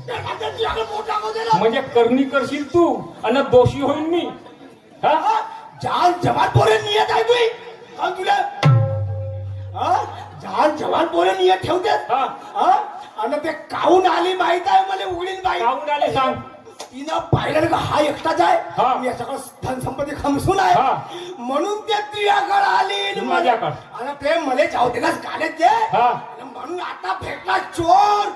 त्याच्या तिच्याकडे पोट टाकू दे ना. म्हणजे करणी करशील तू आणि दोषी होईल मी. हा? हा? जान जवान पोरे नियत आहे तुझी. आणि तुला हा? जान जवान पोरे नियत ठेवतेस. हा. हा? आणि ते काहून आली माहित आहे मला उघडीन बाई. काहून आले सांग. तिनं पाहिलं का हा एकटाच आहे. हा. मी याच्याकडे धन संपत्ती खमसून आहे. हा. म्हणून ते तुझ्याकडे आली. माझ्याकडं. आणि ते मला जाऊ का काढत दे. हा. आणि म्हणून आता फेकला चोर.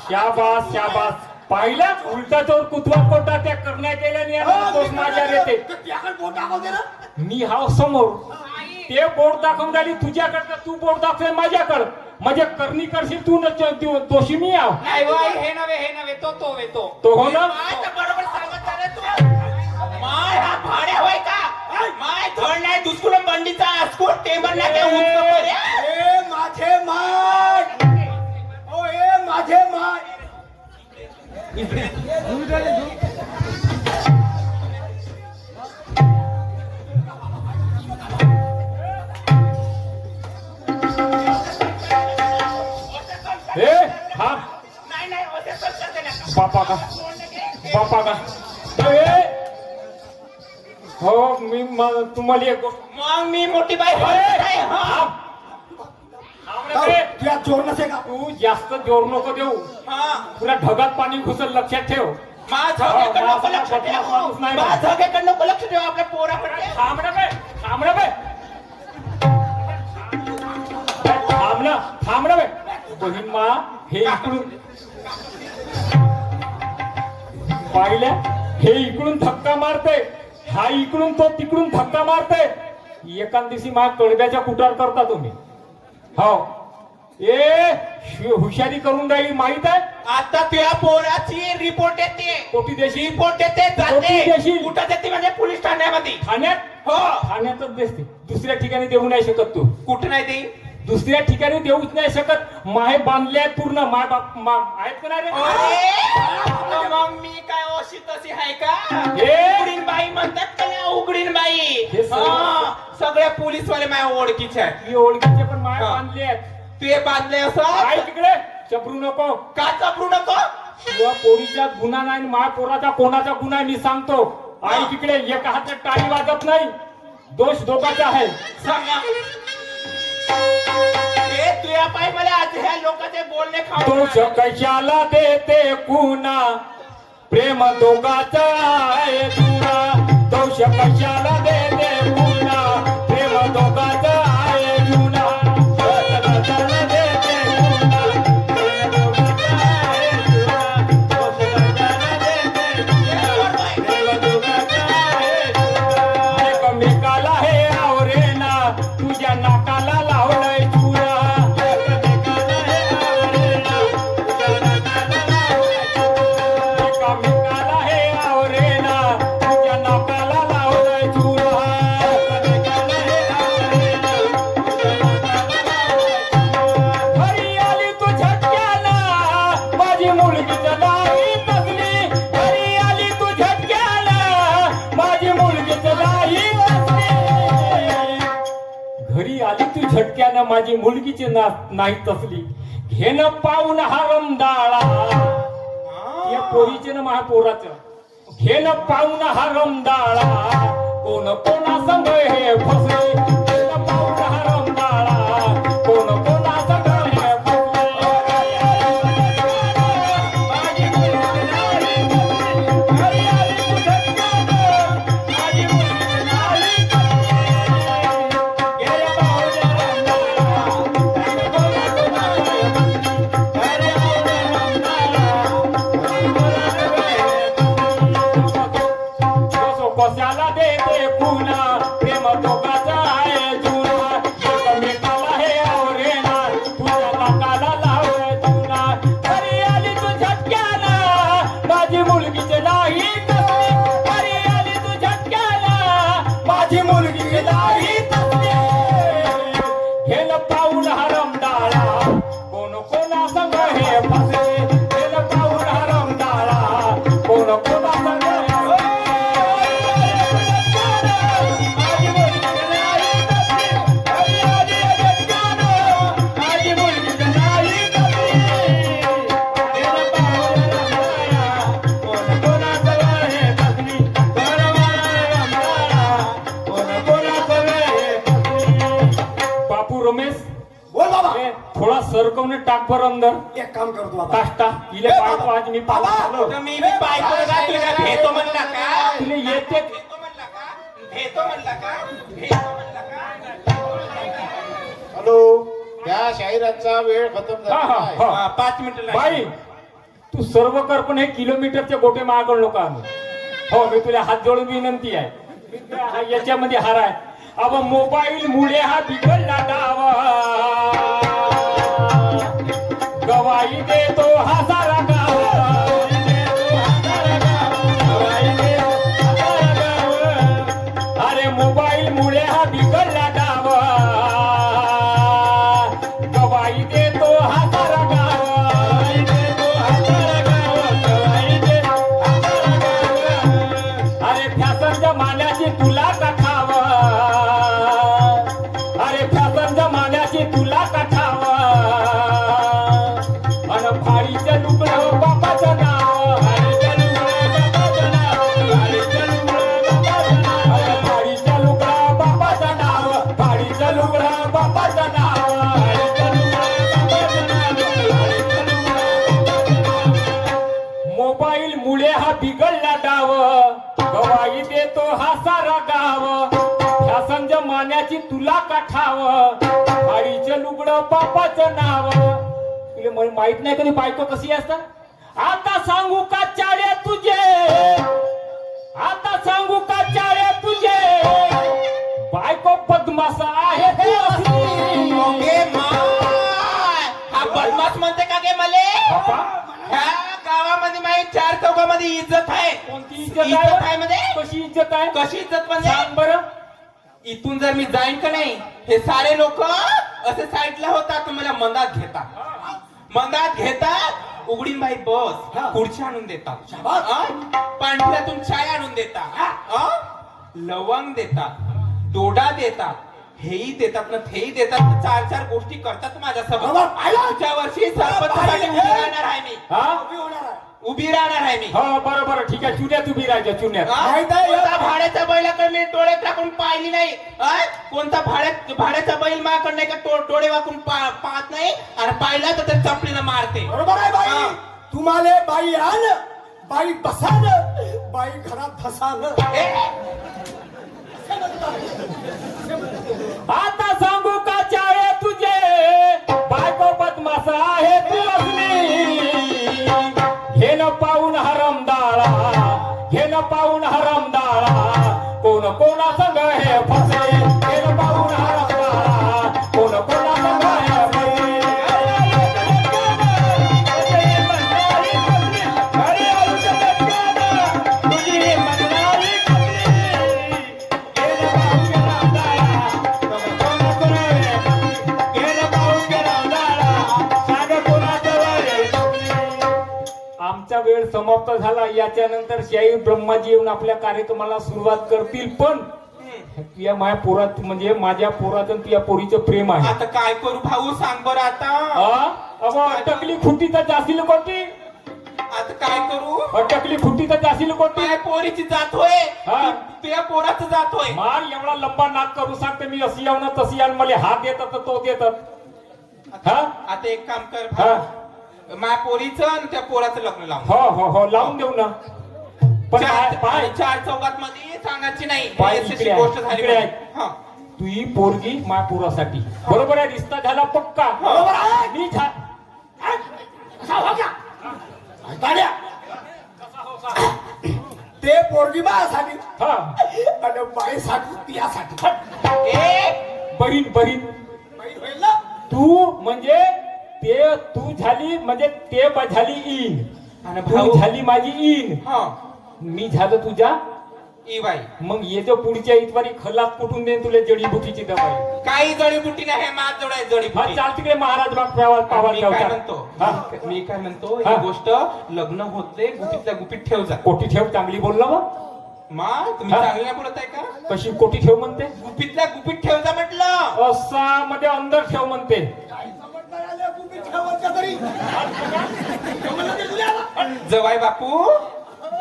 शाबास शाबास. पाहिला उलटा चोर कुतवा कोटा त्या करण्या केल्याने दोष माझ्यावर येते. त्याकडे पोट टाकू दे ना. मी हाव समोर. ते बोट दाखवून राहिली तुझ्याकडं, तू बोट दाखवले माझ्याकडं. म्हणजे करणी करशील तू न दोषी मी आव. नाही हो आई, हे नव्हे तो तो हो ना. माय तर बरोबर सांगत आहे रे तू. माय हा भाड्या होय का? माय धड नाही दुसकुलं बंडीचा आस्कूट टेबल नाही काय उचलू रे? ए माझे माय. ओ ए माझे माय. बापा का बापा का ए! हो मी तुम्हाला एक गोष्ट मग मी मोठी बाई आहे, हा. थांब रे. तुला जोर नसे का तू जास्त जोर नको देऊ हा. तुला ढगात पाणी घुसल लक्षात ठेव माझं झोकेकडे नको लक्ष ठेव. माणूस नाही. माझं झोकेकडे नको लक्ष ठेव आपल्या पोराकडे. थांब रे बे. थांब रे बे. थांब रे बे. बहीण मा हे इकडून पाहिल्या हे इकडून धक्का मारते हा इकडून तो तिकडून धक्का मारते एका दिवशी मा कडब्याच्या कुटार करता तुम्ही हो ए हुशारी करून राहील माहित आहे आता तुझ्या पोराची रिपोर्ट येते. कोटी देशी रिपोर्ट येते कोटी जाते देशील. कुठं देते म्हणजे पोलीस ठाण्यामध्ये. ठाण्यात हो. ठाण्यातच दिसते दुसऱ्या ठिकाणी देऊ नाही शकत तू कुठं नाही ते. दुसऱ्या ठिकाणी देऊच नाही शकत माहे बांधले आहेत पूर्ण माय बाप आहेत का नाही रे अरे, मग मी काय अशी तशी आहे का हे. उघडीन बाई म्हणतात का नाही उघडीन बाई. हे सर्व- हा, सगळे पोलीसवाले माझ्या ओळखीचे आहेत. मी ओळखीचे पण माय हा. बांधले आहेत तुझे बांधले असं काय तिकडे चपरू नको का चपरू नको. तुझ्या पोरीचा गुन्हा नाही माय पोराचा कोणाचा गुन्हा मी सांगतो आई तिकडे एका हातात टाळी वाजत नाही दोष दोघाचा आहे सांगा हे तुझ्या पाय मला आज ह्या लोकांचे बोलणे खाऊ दोष कशाला देते कुणा प्रेम दोघाचा आहे जुना दोष कशाला देते कुणा प्रेम दोघाचा आहे जुना दोष कशाला देते कुणा प्रेम दोघाचा आहे जुना दोष कशाला देते कुणा प्रेम दोघाचा आहे जुना एकमेकाला हे आवरेना तुझ्या नाकाला लावलंय चुरा एकमेकाला हे आवरेना तुझ्या नाकाला लावलंय चुरा एकमेकाला हे आवरेना तुझ्या नाकाला लावलंय चुरा एकमेकाला हे आवरेना तुझ्या नाकाला लावलंय चुरा घरी आली तू झटक्याला माझी मुलगी जलाई तसली घरी आली तू झटक्याला माझी मुलगी जलाई तसली घरी आली तू झटक्यानं माझी मुलगीची नाही तसली घेणं पाहून हा रमदाळा या पोरीचे ना माझ्या पोराचं घेणं पाहून हा रमदाळा कोण कोणा संग हे फसले घेणं पाहून हा रमदाळा कोण कोणा संग हे फसले माझी मुलगी नाही तसली. घरी आली तू झटक्यानं माझी मुलगी नाही कशाला देते पुन्हा प्रेम दोघाचा आहे जुना एकमेकाला हे आवरेना तुझ्या नाकाला लावय जुना घरी आली तू झटक्याला माझी मुलगीचे नाही तसली घरी आली तू झटक्याला माझी मुलगी नाही तसली घेल पाऊल हरमडाळा कोण कोणा संग हे फसे घेल पाऊल हरमडाळा कोण कोणा संग हे बापू रमेश बोल बाबा ए, थोडा सरकवणे टाक बरं अंदर एक काम करतो बाबा काष्टा इले ए, बायको आज मी बाबा. पाहून आलो. तर मी बायकोला का तुला भेटतो म्हणला का तुले येते भेटतो म्हणला का भेटतो म्हणला का भेटतो म्हणला का. हॅलो त्या शाहिरांचा वेळ खतम हा, झाला हा, आहे. हा. हा, 5 मिनिटं लागतील. बाई तू सर्व कर पण हे किलोमीटरचे गोटे मागवू नका आम्ही हो मी तुला हात जोडून विनंती आहे मी तुला याच्यामध्ये हार आहे अब मोबाईल मुळे हा बिघडला डावा गवाई देतो हा सारा गावा गवाई देतो हा सारा गावा. अरे मोबाईल मुळे हा बिघडला डावा गवाई देतो हा सारा गावा गवाई देतो हा सारा गावा गवाई देतो हा सारा गावा. अरे फॅशन जमान्याची तुला का खावा अरे फॅशन जमान्याची तुला का खावा अन भाडीच्या अरे हा बिघडला डाव गवाई देतो हा सारा गाव ह्या संज मान्याची तुला काठाव हाडीचं लुगडं बापाचं नाव तुला माहित नाही कधी बायको कशी असतात आता सांगू का चाड्या तुझे आता सांगू का चाड्या तुझे बायको बदमाश आहे ती असली. ओके माय हा बदमाश म्हणते का गे मले बापा, ह्या गावामध्ये माझी 4 चौकामध्ये इज्जत आहे. कोणती इज्जत इज्जत आहे आहे मध्ये कशी इज्जत आहे कशी इज्जत म्हणजे सांग बरं इथून जर मी जाईन का नाही हे सारे लोक असे साईडला होतात तुम्हाला मंदात घेतात उघडीन बाई बस खुर्ची आणून देतात पांढऱ्यातून चाय आणून देतात लवंग देतात डोडा देतात हेही देतात ना तेही देतात ना 4 गोष्टी करतात माझ्यासोबत पुढच्या वर्षी सरपंचासाठी उभी राहणार आहे मी हा उभी राहणार आहे मी हो बरोबर ठीक आहे चुन्यात उभी राहायच्या चुन्यात कोणता भाड्याचा बैलाकडे मी डोळे टाकून पाहिली नाही कोणता भाड्याचा बैल माझ्याकडे नाही का डोळे वाकून पाहत नाही आणि पाहिला तर ते चपलीनं मारते बरोबर आहे बाई तुम्हाला बाई आण बाई बसान बाई घरात धसान आता सांगू का चाळे तुझे बायको बदमाश आहे तू असली घेन पाहून हरमदाळा घेन पाहून हरमदाळा कोण कोणा संग हे फसे घेन पाहून हरमदाळा कोण कोणा संग हे फसे तुझी म्हणणारी आमचा वेळ समाप्त झाला याच्यानंतर शाही ब्रह्माजी येऊन आपल्या कार्यक्रमाला सुरुवात करतील पण तुझ्या माझ्या पोरात म्हणजे माझ्या पोरात आणि तुझ्या पोरीचं प्रेम आहे आता काय करू भाऊ सांग बरं आता अटकली खुटी तर जाशील कोटी आता काय करू अटकली खुटी तर जाशील कोटी माझ्या पोरीची जात होय हा. तुझ्या पोराचं जात होय मार एवढा लंबा नाक करू सांगते मी अशी येऊ ना तशी येऊन मला हात देतात तर तो देतात हा आता एक काम कर हा. भाऊ माझ्या पोरीचं आणि त्या पोराचं लग्न लावून हो हो हो लावून देऊ ना पण पाय 4 चौकात मध्ये सांगायची नाही पाय अशी इकडे आहे, गोष्ट झाली इकडे आहे. हा. तुझी पोरगी मापुरासाठी बरोबर आहे रिश्ता झाला पक्का बरोबर आहे. मी ते पोरगी बायासाठी हा आणि बाईसाठी तियासाठी बहीण बहीण बाई होईल ना तू म्हणजे ते तू झाली म्हणजे ते झाली इन आणि तू भाऊ झाली माझी इन हा मी झालं तुझ्या ई बाई मग येतो पुढच्या इतवारी खलास कुठून देईन तुला जडीबुटीची दवाई काही जडीबुटी नाही माझ जवळ आहे हा जडीबुटी चाल तिकडे महाराज बाग पावा मी काय म्हणतो हा. मी काय म्हणतो हा. ही गोष्ट लग्न होते गुपितल्या गुपित ठेव जा कोटी ठेव चांगली बोलला बा मा तुम्ही हा. चांगली नाही बोलत आहे का कशी कोटी ठेव म्हणते गुपितल्या गुपित ठेव जा म्हटलं असा मध्ये अंदर ठेव म्हणते जवाई बापू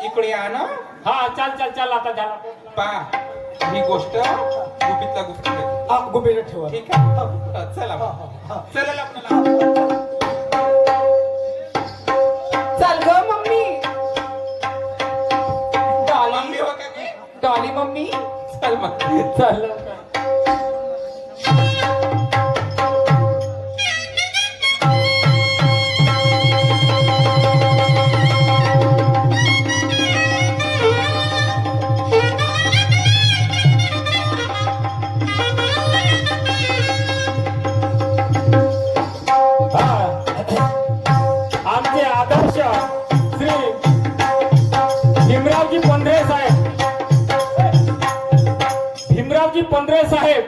इकडे या ना हा चाल चाल चाल आता झाला पा ही गोष्ट गुपितल्या गुपित ठेव. गुपित ठेवा ठीक आहे चला चला लग्नाला. चल ग मम्मी डॉली मम्मी हो का मी? डॉली मम्मी चल मग चल आमचे आदर्श श्री भीमरावजी पंधरे साहेब